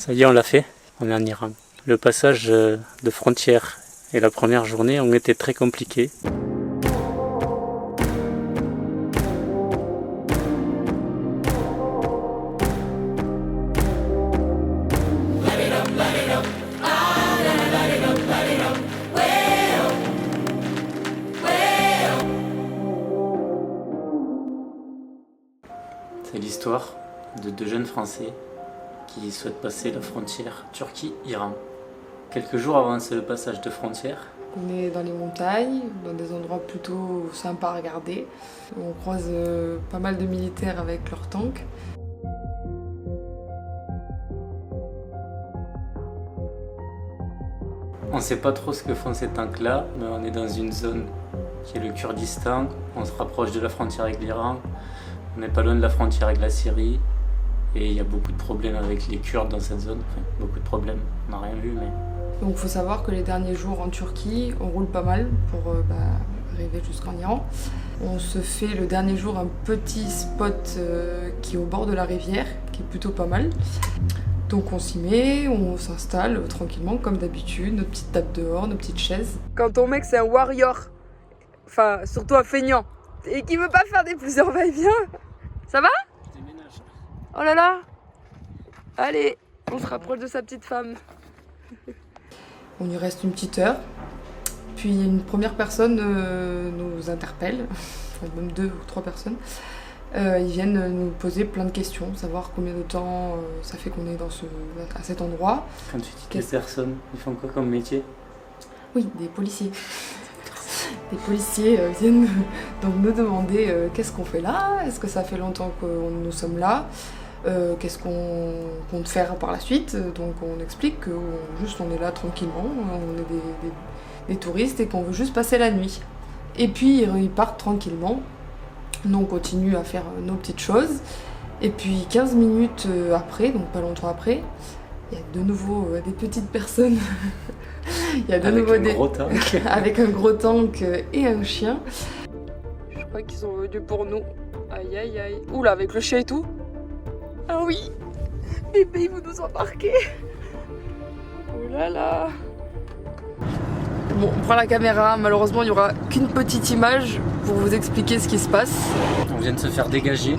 Ça y est, on l'a fait, on est en Iran. Le passage de frontière et la première journée ont été très compliqués. C'est l'histoire de deux jeunes Français qui souhaitent passer la frontière Turquie-Iran. Quelques jours avant ce passage de frontière, on est dans les montagnes, dans des endroits plutôt sympas à regarder. On croise pas mal de militaires avec leurs tanks. on ne sait pas trop ce que font ces tanks-là, mais on est dans une zone qui est le Kurdistan, on se rapproche de la frontière avec l'Iran, on n'est pas loin de la frontière avec la Syrie, et il y a beaucoup de problèmes avec les Kurdes dans cette zone, enfin beaucoup de problèmes, on n'a rien vu mais... Donc il faut savoir que les derniers jours en Turquie, on roule pas mal pour arriver jusqu'en Iran. On se fait le dernier jour un petit spot qui est au bord de la rivière, qui est plutôt pas mal. Donc on s'y met, on s'installe tranquillement comme d'habitude, notre petite table dehors, nos petites chaises. Quand ton mec c'est un warrior, enfin surtout un feignant, et qui veut pas faire des plusieurs va-et-vient, ça va? Oh là là! Allez, on se rapproche de sa petite femme. On y reste une petite heure, puis une première personne nous interpelle, enfin même 2 ou 3 personnes. Ils viennent nous poser plein de questions, savoir combien de temps ça fait qu'on est à cet endroit. Quand tu dis des personnes, ils font quoi comme métier? Oui, des policiers. Des policiers viennent donc nous demander qu'est-ce qu'on fait là, est-ce que ça fait longtemps que nous sommes là, qu'est-ce qu'on compte faire par la suite. Donc on explique que juste on est là tranquillement, on est des touristes et qu'on veut juste passer la nuit. Et puis ils partent tranquillement. Nous on continue à faire nos petites choses. Et puis 15 minutes après, donc pas longtemps après, il y a de nouveau des petites personnes. Il y a de nouveau gros tank. avec un gros tank et un chien. Je crois qu'ils sont venus pour nous. Aïe aïe aïe. Oula, avec le chien et tout. Ah oui, bébé, vous nous embarquez. Oh là là. Bon, on prend la caméra. Malheureusement, il n'y aura qu'une petite image pour vous expliquer ce qui se passe. On vient de se faire dégager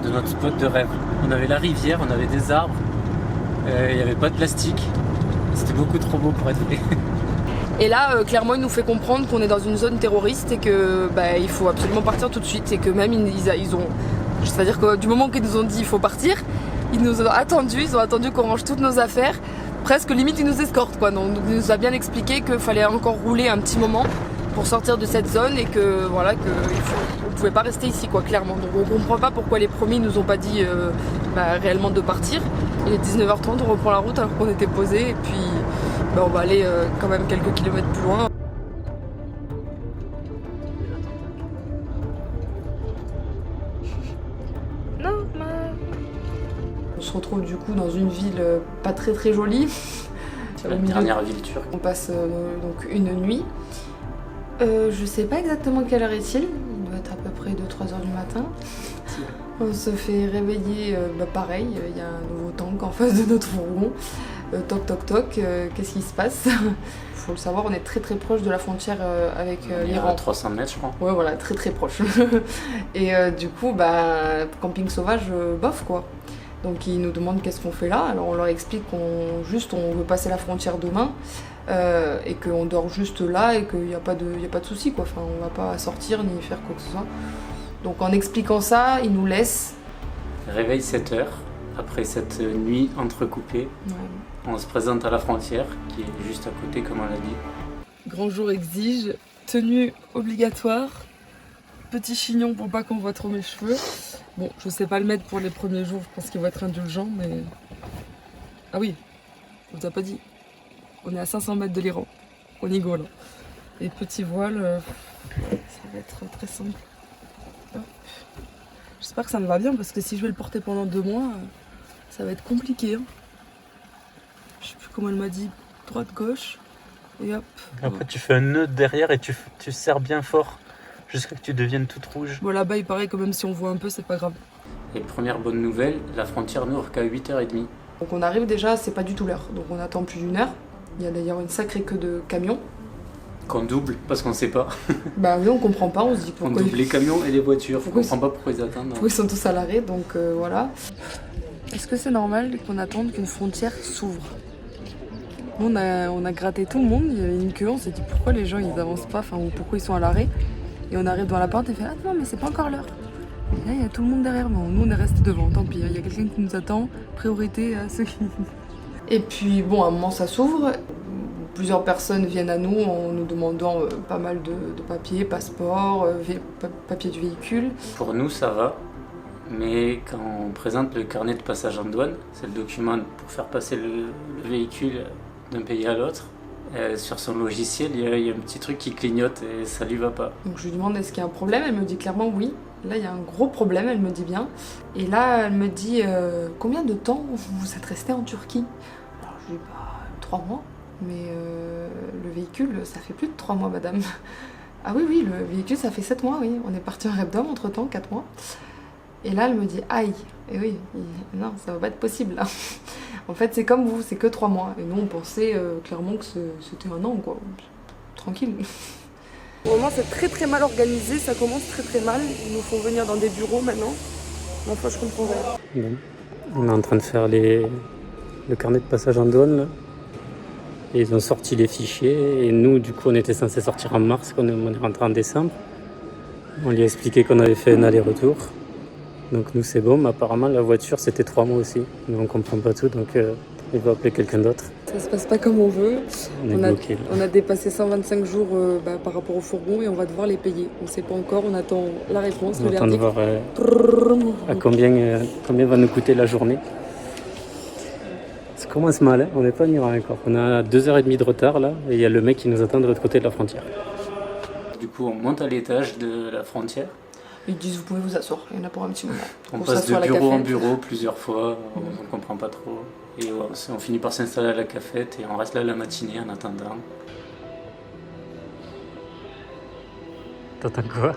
de notre spot de rêve. On avait la rivière, on avait des arbres, il n'y avait pas de plastique. C'était beaucoup trop beau pour être vrai. Et là, clairement, il nous fait comprendre qu'on est dans une zone terroriste et que il faut absolument partir tout de suite. Et que même ils ont... C'est-à-dire que du moment qu'ils nous ont dit il faut partir, ils nous ont attendu qu'on range toutes nos affaires. Presque limite ils nous escortent quoi. Donc il nous a bien expliqué qu'il fallait encore rouler un petit moment pour sortir de cette zone et que voilà on pouvait pas rester ici quoi clairement. Donc on comprend pas pourquoi les premiers nous ont pas dit réellement de partir. Il est 19h30, on reprend la route alors qu'on était posé et puis on va aller quand même quelques kilomètres plus loin. On se retrouve du coup dans une ville pas très très jolie. C'est la dernière ville turque. On passe donc une nuit. Je sais pas exactement quelle heure est-il. Il doit être à peu près 2-3 heures du matin. On se fait réveiller, pareil, il y a un nouveau tank en face de notre fourgon. Toc toc toc, qu'est-ce qui se passe? Faut le savoir, on est très très proche de la frontière avec l'Iran. À 300 mètres je crois. Ouais voilà, très très proche. Et du coup, camping sauvage, bof quoi. Donc ils nous demandent qu'est-ce qu'on fait là, alors on leur explique qu'on veut passer la frontière demain et qu'on dort juste là et qu'il n'y a pas de souci quoi, enfin on va pas sortir ni faire quoi que ce soit. Donc en expliquant ça, ils nous laissent. Réveil 7h, après cette nuit entrecoupée, on se présente à la frontière qui est juste à côté comme on l'a dit. Grand jour exige, tenue obligatoire. Petit chignon pour pas qu'on voit trop mes cheveux. Bon, je sais pas le mettre pour les premiers jours, je pense qu'il va être indulgent, mais... Ah oui, on vous a pas dit. On est à 500 mètres de l'Iran. On y go là. Et petit voile, ça va être très simple. Hop. J'espère que ça me va bien parce que si je vais le porter pendant 2 mois, ça va être compliqué. Hein. Je sais plus comment elle m'a dit, droite-gauche. Et hop. Après tu fais un nœud derrière et tu serres bien fort. Jusqu'à que tu deviennes toute rouge. Bon là-bas il paraît que même si on voit un peu c'est pas grave. Et première bonne nouvelle, la frontière n'ouvre qu'à 8h30. Donc on arrive déjà, c'est pas du tout l'heure, donc on attend plus d'1 heure. Il y a d'ailleurs une sacrée queue de camions. Qu'on double parce qu'on sait pas. Bah oui, on comprend pas, on se dit On pourquoi. double les camions et les voitures. On Pourquoi comprend pas pourquoi ils attendent. Pourquoi ils sont tous à l'arrêt, donc voilà. Est-ce que c'est normal qu'on attende qu'une frontière s'ouvre? Nous, on a gratté tout le monde, il y avait une queue, on s'est dit pourquoi les gens ils avancent pas, enfin, ou pourquoi ils sont à l'arrêt. Et on arrive devant la porte et fait ah non, mais c'est pas encore l'heure. Et là, il y a tout le monde derrière nous, nous on est resté devant, tant pis, il y a quelqu'un qui nous attend, priorité à ceux qui. Et puis bon, à un moment ça s'ouvre, plusieurs personnes viennent à nous en nous demandant pas mal de papiers, passeport, papier du véhicule. Pour nous, ça va. Mais quand on présente le carnet de passage en douane, c'est le document pour faire passer le véhicule d'un pays à l'autre, sur son logiciel, il y a un petit truc qui clignote et ça lui va pas. Donc je lui demande est-ce qu'il y a un problème, elle me dit clairement oui. Là il y a un gros problème, elle me dit bien. Et là elle me dit combien de temps vous êtes resté en Turquie? Alors je lui dis 3 mois. Mais le véhicule, ça fait plus de 3 mois, madame. Ah oui, le véhicule, ça fait 7 mois, oui. On est parti en Repdom entre-temps, 4 mois. Et là, elle me dit, aïe. Et oui, non, ça va pas être possible, là. En fait, c'est comme vous, c'est que 3 mois. Et nous, on pensait clairement que c'était 1 an, quoi. Tranquille. Vraiment, c'est très très mal organisé, ça commence très très mal. Ils nous font venir dans des bureaux maintenant. Mais enfin, je comprends rien. Bon. On est en train de faire le carnet de passage en douane, là. Et ils ont sorti les fichiers et nous, du coup, on était censé sortir en mars, on est rentré en décembre. On lui a expliqué qu'on avait fait un aller-retour. Donc nous, c'est bon, mais apparemment, la voiture, c'était 3 mois aussi. Nous, on comprend pas tout, donc il va appeler quelqu'un d'autre. Ça se passe pas comme on veut. Bloqué, on a dépassé 125 jours par rapport au fourgon et on va devoir les payer. On sait pas encore, on attend la réponse, on le attend de verdict. voir à combien va nous coûter la journée. Ça commence mal, hein. On n'est pas en Iran encore. On a 2h30 de retard là, et il y a le mec qui nous attend de l'autre côté de la frontière. Du coup, on monte à l'étage de la frontière. Ils disent vous pouvez vous asseoir, il y en a pour un petit moment. On passe de bureau en bureau plusieurs fois, on ne comprend pas trop. Et on finit par s'installer à la cafette et on reste là la matinée en attendant. T'entends quoi? Donc,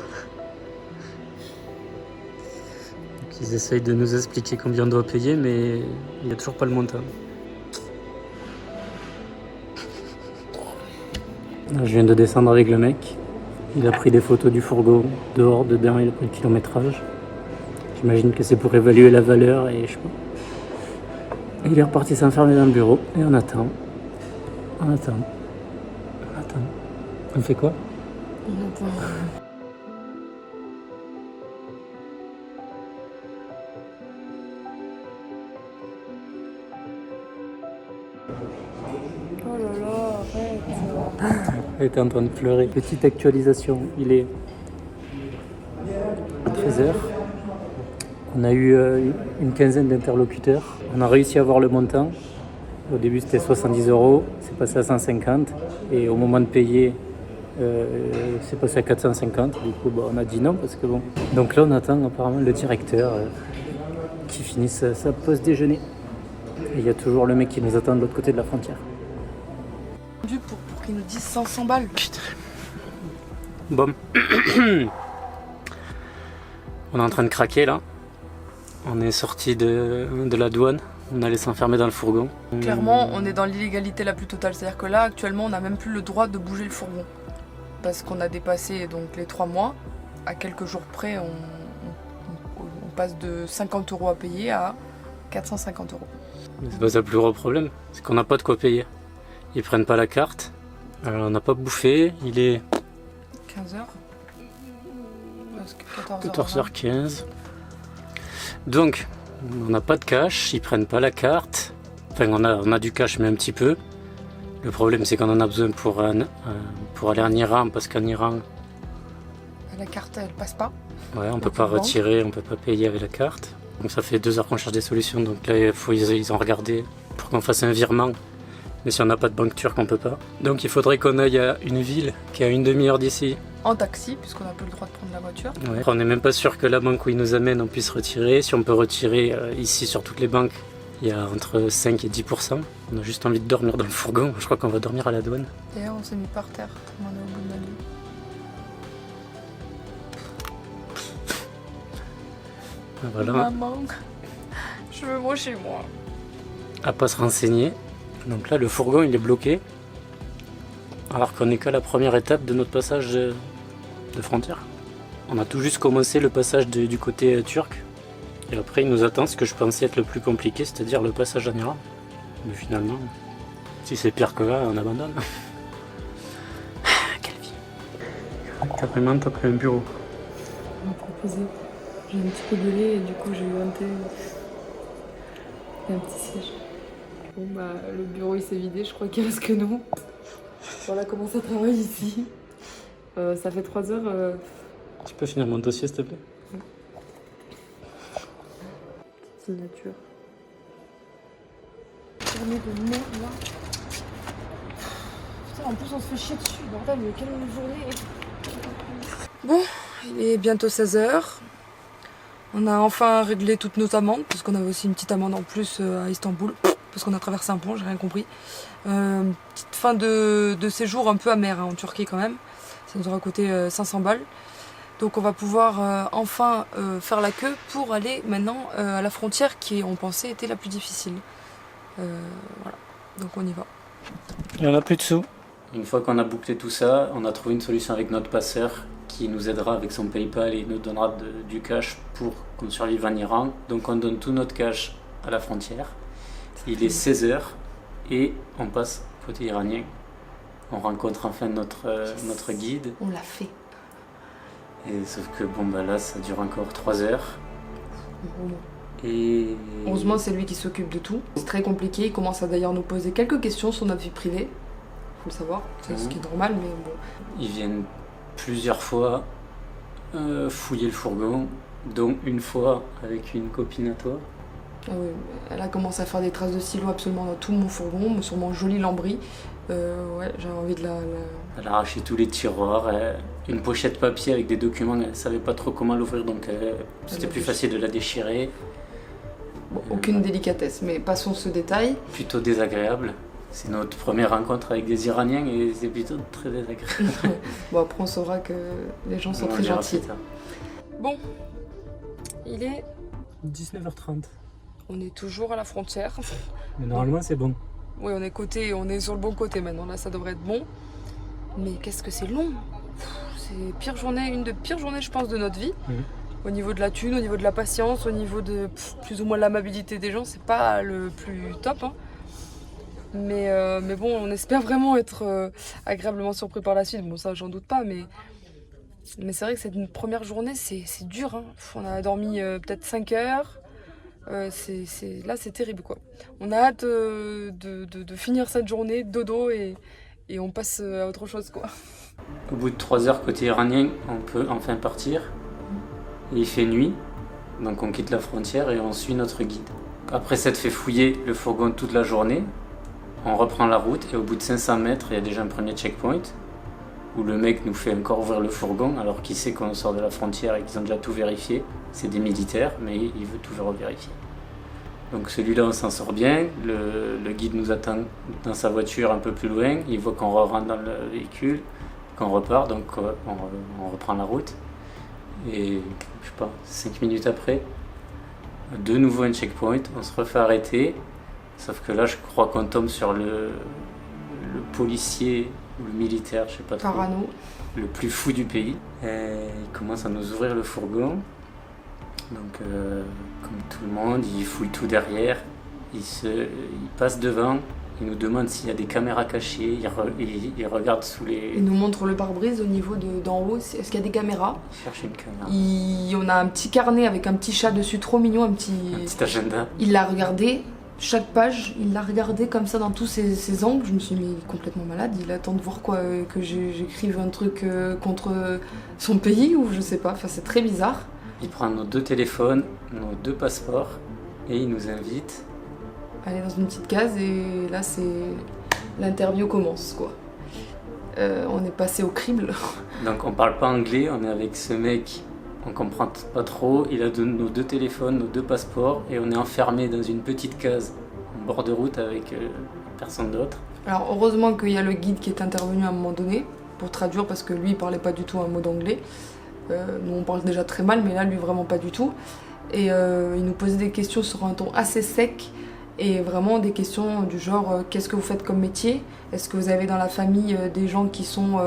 ils essayent de nous expliquer combien on doit payer, mais il n'y a toujours pas le montant. Là, je viens de descendre avec le mec. Il a pris des photos du fourgon dehors, dedans, il a pris le kilométrage. J'imagine que c'est pour évaluer la valeur et je sais pas. Et il est reparti s'enfermer dans le bureau et on attend. On attend. On attend. On fait quoi? On attend. Oh là là, arrête. Elle était en train de pleurer. Petite actualisation, il est 13h. On a eu une quinzaine d'interlocuteurs. On a réussi à avoir le montant. Au début c'était 70 €, c'est passé à 150. Et au moment de payer, c'est passé à 450. Du coup on a dit non parce que bon. Donc là on attend apparemment le directeur qui finisse sa pause déjeuner. Et il y a toujours le mec qui nous attend de l'autre côté de la frontière. Pour qu'ils nous disent 500 balles. Putain. Bon. On est en train de craquer là. On est sorti de la douane. On allait s'enfermer dans le fourgon. Clairement, on est dans l'illégalité la plus totale. C'est-à-dire que là, actuellement, on n'a même plus le droit de bouger le fourgon. Parce qu'on a dépassé donc, les 3 mois. À quelques jours près, on passe de 50 € à payer à 450 €. C'est pas ça le plus gros problème. C'est qu'on n'a pas de quoi payer. Ils prennent pas la carte. On n'a pas bouffé. Il est 15h. 14h15. Donc, on n'a pas de cash, ils prennent pas la carte. Enfin, on a du cash, mais un petit peu. Le problème, c'est qu'on en a besoin pour aller en Iran, parce qu'en Iran... La carte, elle passe pas. Ouais, on peut pas retirer, on peut pas payer avec la carte. Donc ça fait 2 heures qu'on cherche des solutions. Donc là, ils ont regardé pour qu'on fasse un virement. Mais si on n'a pas de banque turque, on peut pas. Donc il faudrait qu'on aille à une ville qui est à une demi-heure d'ici. En taxi, puisqu'on n'a plus le droit de prendre la voiture. Ouais. On n'est même pas sûr que la banque où ils nous amènent, on puisse retirer. Si on peut retirer ici sur toutes les banques, il y a entre 5 et 10%. On a juste envie de dormir dans le fourgon. Je crois qu'on va dormir à la douane. D'ailleurs, on s'est mis par terre, tellement on est au bout de la nuit. Voilà. Maman, je veux moi chez moi. à pas se renseigner. Donc là, le fourgon il est bloqué, alors qu'on n'est qu'à la première étape de notre passage de frontière. On a tout juste commencé le passage du côté turc, et après il nous attend ce que je pensais être le plus compliqué, c'est-à-dire le passage en Iran. Mais finalement, si c'est pire que là, on abandonne. Quelle vie. Carrément, t'as pris un bureau. On m'a proposé. J'ai un petit peu gueulé et du coup j'ai eu un thé et un petit siège. Bon bah le bureau il s'est vidé, je crois qu'il reste que nous. Voilà comment ça travaille ici. Ça fait 3 heures. Tu peux finir mon dossier s'il te plaît? Signature. Journée de merde là. Putain, en plus on se fait chier dessus, bordel, mais quelle journée. Bon, il est bientôt 16h. On a enfin réglé toutes nos amendes, parce qu'on avait aussi une petite amende en plus à Istanbul, parce qu'on a traversé un pont, j'ai rien compris. Petite fin de séjour un peu amère hein, en Turquie quand même. Ça nous aura coûté 500 balles. Donc on va pouvoir enfin faire la queue pour aller maintenant à la frontière qui on pensait était la plus difficile. Voilà, donc on y va. Il n'y en a plus de sous. Une fois qu'on a bouclé tout ça, on a trouvé une solution avec notre passeur qui nous aidera avec son PayPal et nous donnera du cash pour qu'on survive en Iran. Donc on donne tout notre cash à la frontière. Il est 16h et on passe côté iranien. On rencontre enfin notre guide. On l'a fait. Et sauf que bon bah là ça dure encore 3 heures. Et heureusement c'est lui qui s'occupe de tout. C'est très compliqué, il commence à d'ailleurs nous poser quelques questions sur notre vie privée. Faut le savoir, c'est ce qui est normal mais bon. Ils viennent plusieurs fois fouiller le fourgon, dont une fois avec une copine à toi. Ah oui, elle a commencé à faire des traces de stylo absolument dans tout mon fourgon, sur mon joli lambris. Ouais, j'avais envie de la... Elle a arraché tous les tiroirs, une pochette papier avec des documents, elle savait pas trop comment l'ouvrir, donc c'était plus facile de la déchirer. Bon, aucune délicatesse, mais passons ce détail. Plutôt désagréable. C'est notre première rencontre avec des Iraniens et c'est plutôt très désagréable. Bon, après on saura que les gens sont très gentils. Bon, il est 19h30. On est toujours à la frontière. Mais normalement c'est bon. Oui, on est sur le bon côté maintenant, là ça devrait être bon. Mais qu'est-ce que c'est long. C'est pire journée, une des pires journées je pense de notre vie. Au niveau de la thune, au niveau de la patience, au niveau de plus ou moins l'amabilité des gens, c'est pas le plus top. Hein. Mais bon, on espère vraiment être agréablement surpris par la suite. Bon, ça, j'en doute pas, mais c'est vrai que cette première journée, c'est dur. Hein. On a dormi peut-être 5 heures. Là, c'est terrible, quoi. On a hâte de finir cette journée, dodo, et on passe à autre chose, quoi. Au bout de 3 heures côté iranien, on peut enfin partir. Il fait nuit, donc on quitte la frontière et on suit notre guide. Après s'être fait fouiller le fourgon toute la journée, on reprend la route et au bout de 500 mètres, il y a déjà un premier checkpoint où le mec nous fait encore ouvrir le fourgon alors qu'il sait qu'on sort de la frontière et qu'ils ont déjà tout vérifié. C'est des militaires, mais il veut tout vérifier. Donc celui-là, on s'en sort bien. Le guide nous attend dans sa voiture un peu plus loin. Il voit qu'on rentre dans le véhicule, qu'on repart, donc on reprend la route. Et je sais pas, 5 minutes après, de nouveau un checkpoint, on se refait arrêter. Sauf que là, je crois qu'on tombe sur le policier ou le militaire, je sais pas trop. Parano. Le plus fou du pays. Et il commence à nous ouvrir le fourgon. Donc, comme tout le monde, il fouille tout derrière. Il passe devant. Il nous demande s'il y a des caméras cachées. Il regarde sous les... Il nous montre le pare-brise au niveau d'en haut. Est-ce qu'il y a des caméras? Il cherche une caméra. On a un petit carnet avec un petit chat dessus, trop mignon. Un petit agenda. Il l'a regardé. Chaque page, il l'a regardé comme ça dans tous ses angles. Je me suis dit, mais il est complètement malade. Il attend de voir quoi, que j'écrive un truc contre son pays ou je sais pas. Enfin, c'est très bizarre. Il prend nos 2 téléphones, nos 2 passeports et il nous invite. Aller dans une petite case et là, l'interview commence, quoi. On est passé au crible. Donc on parle pas anglais, on est avec ce mec. On comprend pas trop, il a nos 2 téléphones, nos 2 passeports et on est enfermé dans une petite case en bord de route avec personne d'autre. Alors heureusement qu'il y a le guide qui est intervenu à un moment donné pour traduire parce que lui il parlait pas du tout un mot d'anglais. Nous on parle déjà très mal mais là lui vraiment pas du tout. Et il nous posait des questions sur un ton assez sec Et vraiment des questions du genre qu'est-ce que vous faites comme métier? Est-ce que vous avez dans la famille des gens qui sont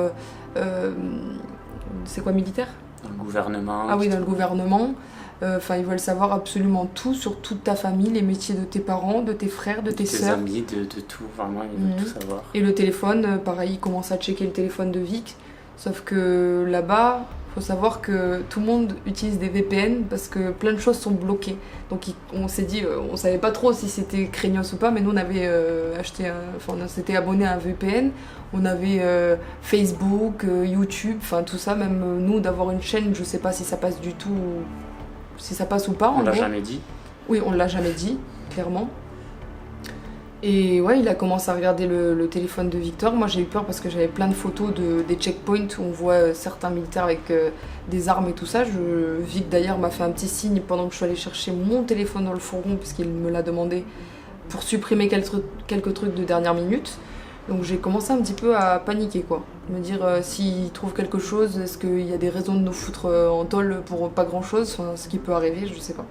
c'est quoi, militaire? Dans le gouvernement. Ah oui, dans le gouvernement. Ils veulent savoir absolument tout sur toute ta famille, les métiers de tes parents, de tes frères, de tes sœurs. Amis, de tout, vraiment, ils veulent tout savoir. Et le téléphone, pareil, ils commencent à checker le téléphone de Vic. Sauf que là-bas, faut savoir que tout le monde utilise des VPN parce que plein de choses sont bloquées. Donc on s'est dit, on savait pas trop si c'était craignos ou pas, mais nous on avait on s'était abonné à un VPN. On avait Facebook, YouTube, enfin tout ça, même nous d'avoir une chaîne, je sais pas si ça passe du tout, si ça passe ou pas. On l'a jamais dit. Oui, on l'a jamais dit, clairement. Et ouais, il a commencé à regarder le téléphone de Victor. Moi j'ai eu peur parce que j'avais plein de photos des checkpoints où on voit certains militaires avec des armes et tout ça. Vic d'ailleurs m'a fait un petit signe pendant que je suis allée chercher mon téléphone dans le fourgon puisqu'il me l'a demandé pour supprimer quelques trucs de dernière minute. Donc j'ai commencé un petit peu à paniquer quoi. Me dire s'il trouve quelque chose, est-ce qu'il y a des raisons de nous foutre en tôle pour pas grand chose, enfin, ce qui peut arriver, je sais pas.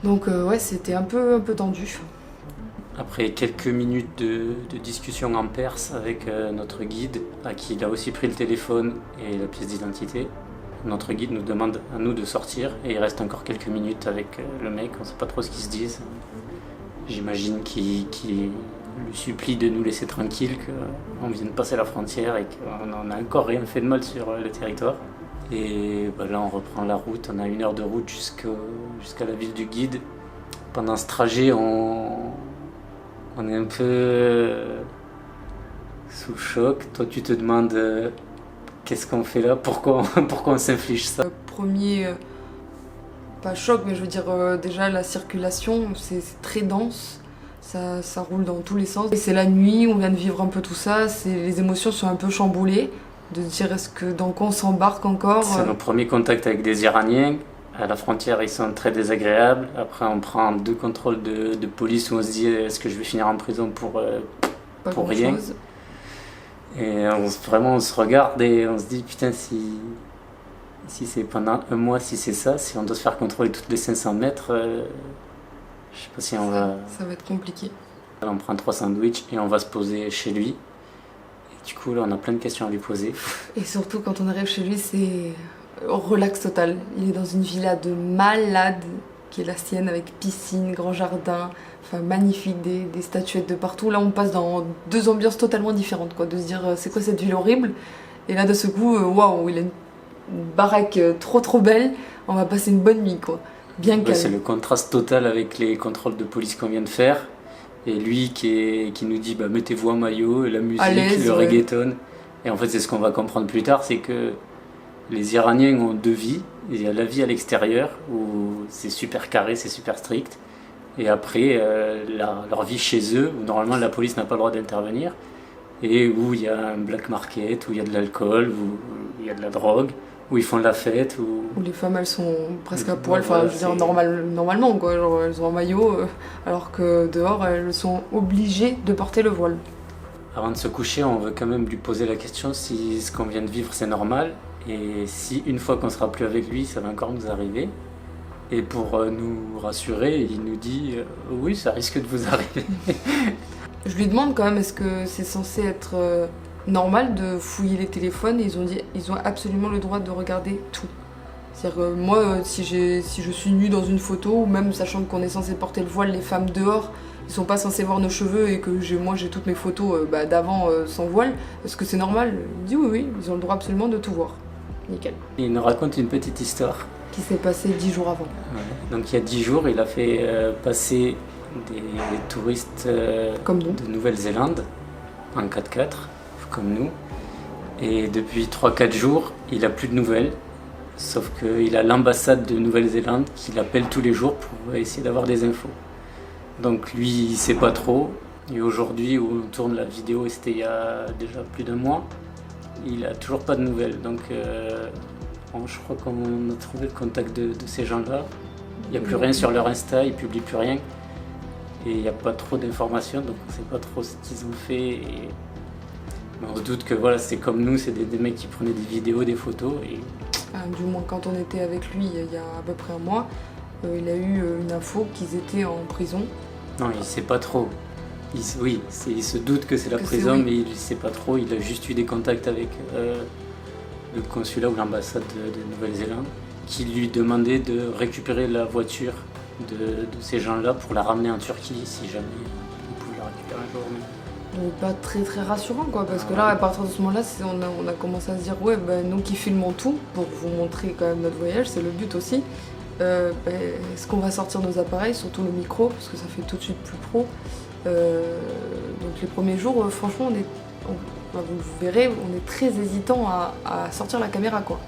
Donc ouais, c'était un peu tendu. Après quelques minutes de discussion en perse avec notre guide, à qui il a aussi pris le téléphone et la pièce d'identité, notre guide nous demande à nous de sortir et il reste encore quelques minutes avec le mec, on sait pas trop ce qu'ils se disent. J'imagine qu'il lui supplie de nous laisser tranquille, qu'on vient de passer la frontière et qu'on n'a encore rien fait de mal sur le territoire. Et là on reprend la route, on a 1 heure de route jusqu'à la ville du guide. Pendant ce trajet on est un peu sous le choc. Toi, tu te demandes qu'est-ce qu'on fait là, pourquoi on s'inflige ça. Premier, pas choc, mais je veux dire déjà la circulation, c'est très dense, ça roule dans tous les sens. Et c'est la nuit, on vient de vivre un peu tout ça, les émotions sont un peu chamboulées, de se dire dans quoi on s'embarque encore. C'est nos premiers contacts avec des Iraniens. À la frontière, ils sont très désagréables. Après, on prend 2 contrôles de police où on se dit est-ce que je vais finir en prison pour rien. Et on se regarde et on se dit putain, si c'est pendant 1 mois, si c'est ça, si on doit se faire contrôler toutes les 500 mètres, je sais pas si on va. Ça va être compliqué. On prend 3 sandwichs et on va se poser chez lui. Et du coup, là, on a plein de questions à lui poser. Et surtout, quand on arrive chez lui, c'est relax total. Il est dans une villa de malade qui est la sienne avec piscine, grand jardin, enfin magnifique, des statuettes de partout. Là on passe dans 2 ambiances totalement différentes quoi, de se dire c'est quoi cette ville horrible, et là de ce coup waouh, il a une baraque trop belle, on va passer une bonne nuit quoi, bien calme. C'est le contraste total avec les contrôles de police qu'on vient de faire, et lui qui nous dit mettez-vous en maillot, la musique, le reggaeton. Et en fait c'est ce qu'on va comprendre plus tard, c'est que les Iraniens ont 2 vies. Il y a la vie à l'extérieur où c'est super carré, c'est super strict. Et après, leur vie chez eux, où normalement la police n'a pas le droit d'intervenir. Et où il y a un black market, où il y a de l'alcool, où il y a de la drogue, où ils font de la fête. Où les femmes elles sont presque à poil, enfin je veux dire normalement quoi, genre, elles sont en maillot, alors que dehors elles sont obligées de porter le voile. Avant de se coucher, on veut quand même lui poser la question si ce qu'on vient de vivre c'est normal. Et si une fois qu'on sera plus avec lui, ça va encore nous arriver. Et pour nous rassurer, il nous dit oui, ça risque de vous arriver. Je lui demande quand même, est-ce que c'est censé être normal de fouiller les téléphones? Et ils ont dit ils ont absolument le droit de regarder tout. C'est-à-dire moi, si je suis nue dans une photo, ou même sachant qu'on est censé porter le voile, les femmes dehors, ils sont pas censés voir nos cheveux et que moi j'ai toutes mes photos d'avant sans voile, est-ce que c'est normal? Il dit oui, ils ont le droit absolument de tout voir. Nickel. Il nous raconte une petite histoire. Qui s'est passée 10 jours avant. Ouais. Donc il y a 10 jours, il a fait passer des touristes de Nouvelle-Zélande en 4x4, comme nous. Et depuis 3-4 jours, il n'a plus de nouvelles. Sauf qu'il a l'ambassade de Nouvelle-Zélande qui l'appelle tous les jours pour essayer d'avoir des infos. Donc lui, il ne sait pas trop. Et aujourd'hui, où on tourne la vidéo, et c'était il y a déjà plus d'1 mois, il n'a toujours pas de nouvelles. Donc je crois qu'on a trouvé le contact de ces gens-là. Il n'y a plus rien sur leur Insta, ils ne publient plus rien. Et il n'y a pas trop d'informations, donc on ne sait pas trop ce qu'ils ont fait. Mais on se doute que voilà, c'est comme nous, c'est des mecs qui prenaient des vidéos, des photos. Et du moins quand on était avec lui il y a à peu près 1 mois, il a eu une info qu'ils étaient en prison. Non, il sait pas trop. Il se doute que c'est la prison, mais il sait pas trop. Il a juste eu des contacts avec le consulat ou l'ambassade de Nouvelle-Zélande qui lui demandait de récupérer la voiture de ces gens-là pour la ramener en Turquie si jamais il pouvait la récupérer un jour. Donc pas très très rassurant quoi, parce que là à partir de ce moment-là on a commencé à se dire nous qui filmons tout pour vous montrer quand même notre voyage, c'est le but aussi. Est-ce qu'on va sortir nos appareils, surtout le micro, parce que ça fait tout de suite plus pro. Donc les premiers jours, franchement, vous verrez, on est très hésitant à sortir la caméra quoi.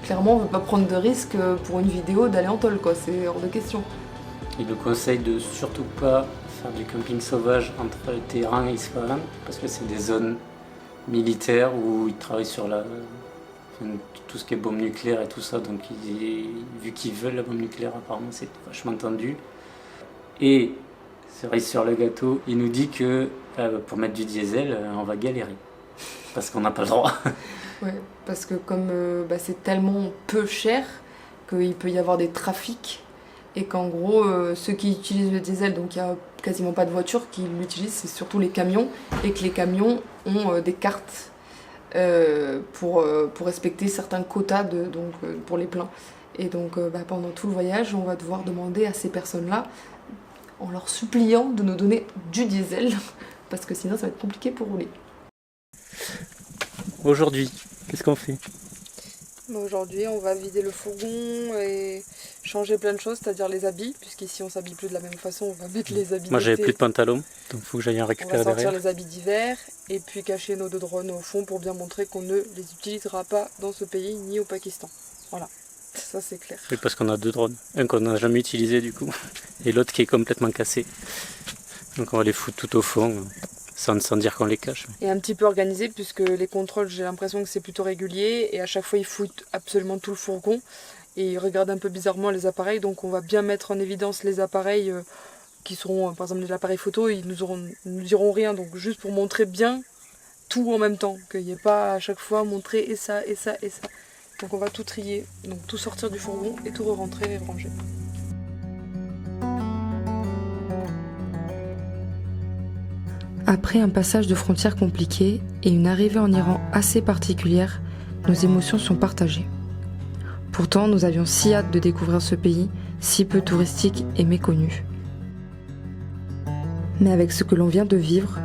Clairement, on veut pas prendre de risque pour une vidéo d'aller en tôle quoi, c'est hors de question. Il nous conseille de surtout pas faire du camping sauvage entre Téhéran et Isfahan, parce que c'est des zones militaires où ils travaillent sur tout ce qui est bombe nucléaire et tout ça, donc vu qu'ils veulent la bombe nucléaire, apparemment c'est vachement tendu. Et cerise sur le gâteau, il nous dit que pour mettre du diesel, on va galérer, parce qu'on n'a pas le droit. Ouais, parce que comme c'est tellement peu cher qu'il peut y avoir des trafics et qu'en gros ceux qui utilisent le diesel, donc il n'y a quasiment pas de voitures qui l'utilisent, c'est surtout les camions, et que les camions ont des cartes pour respecter certains quotas pour les pleins. Et donc pendant tout le voyage, on va devoir demander à ces personnes-là, en leur suppliant de nous donner du diesel, parce que sinon ça va être compliqué pour rouler. Aujourd'hui, qu'est-ce qu'on fait ? Aujourd'hui, on va vider le fourgon et changer plein de choses, c'est-à-dire les habits, puisqu'ici on s'habille plus de la même façon, on va mettre les habits. Moi j'avais d'été. plus de pantalon, donc il faut que j'aille en récupérer derrière. On va sortir derrière. les habits d'hiver et puis cacher nos 2 drones au fond pour bien montrer qu'on ne les utilisera pas dans ce pays ni au Pakistan. Voilà, ça c'est clair. Oui, parce qu'on a 2 drones, un qu'on n'a jamais utilisé du coup, et l'autre qui est complètement cassé. Donc on va les foutre tout au fond. Sans dire qu'on les cache. Et un petit peu organisé, puisque les contrôles, j'ai l'impression que c'est plutôt régulier, et à chaque fois ils foutent absolument tout le fourgon et ils regardent un peu bizarrement les appareils, donc on va bien mettre en évidence les appareils qui seront, par exemple les appareils photo, ils nous diront rien, donc juste pour montrer bien tout en même temps, qu'il n'y ait pas à chaque fois montrer et ça et ça et ça. Donc on va tout trier, donc tout sortir du fourgon et tout re-rentrer et ranger. Après un passage de frontières compliqué et une arrivée en Iran assez particulière, nos émotions sont partagées. Pourtant, nous avions si hâte de découvrir ce pays, si peu touristique et méconnu. Mais avec ce que l'on vient de vivre,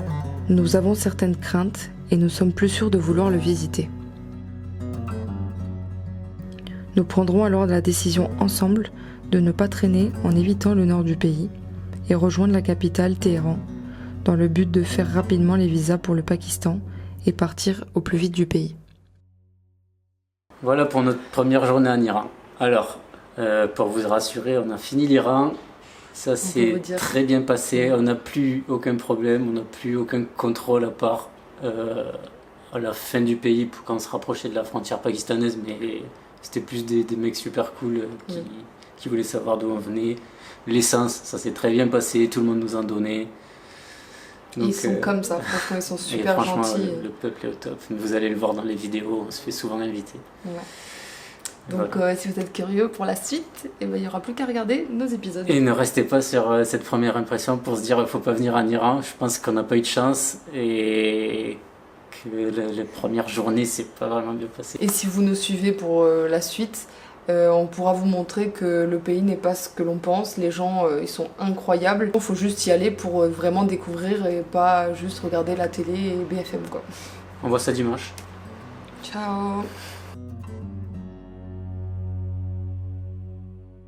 nous avons certaines craintes et nous sommes plus sûrs de vouloir le visiter. Nous prendrons alors la décision ensemble de ne pas traîner en évitant le nord du pays et rejoindre la capitale Téhéran, dans le but de faire rapidement les visas pour le Pakistan et partir au plus vite du pays. Voilà pour notre première journée en Iran. Alors, pour vous rassurer, on a fini l'Iran, ça s'est très bien passé, on n'a plus aucun problème, on n'a plus aucun contrôle à part à la fin du pays quand on se rapprochait de la frontière pakistanaise, mais c'était plus des mecs super cool qui voulaient savoir d'où on venait. L'essence, ça s'est très bien passé, tout le monde nous en donnait. Donc, ils sont comme ça, franchement, ils sont super gentils. Le peuple est au top. Vous allez le voir dans les vidéos, on se fait souvent inviter. Ouais. Donc, si vous êtes curieux pour la suite, il n'y aura plus qu'à regarder nos épisodes. Et ne restez pas sur cette première impression pour se dire qu'il ne faut pas venir en Iran. Je pense qu'on n'a pas eu de chance et que les premières journées, c'est pas vraiment bien passé. Et si vous nous suivez pour la suite, on pourra vous montrer que le pays n'est pas ce que l'on pense, les gens ils sont incroyables. Il faut juste y aller pour vraiment découvrir et pas juste regarder la télé et BFM quoi. On voit ça dimanche. Ciao.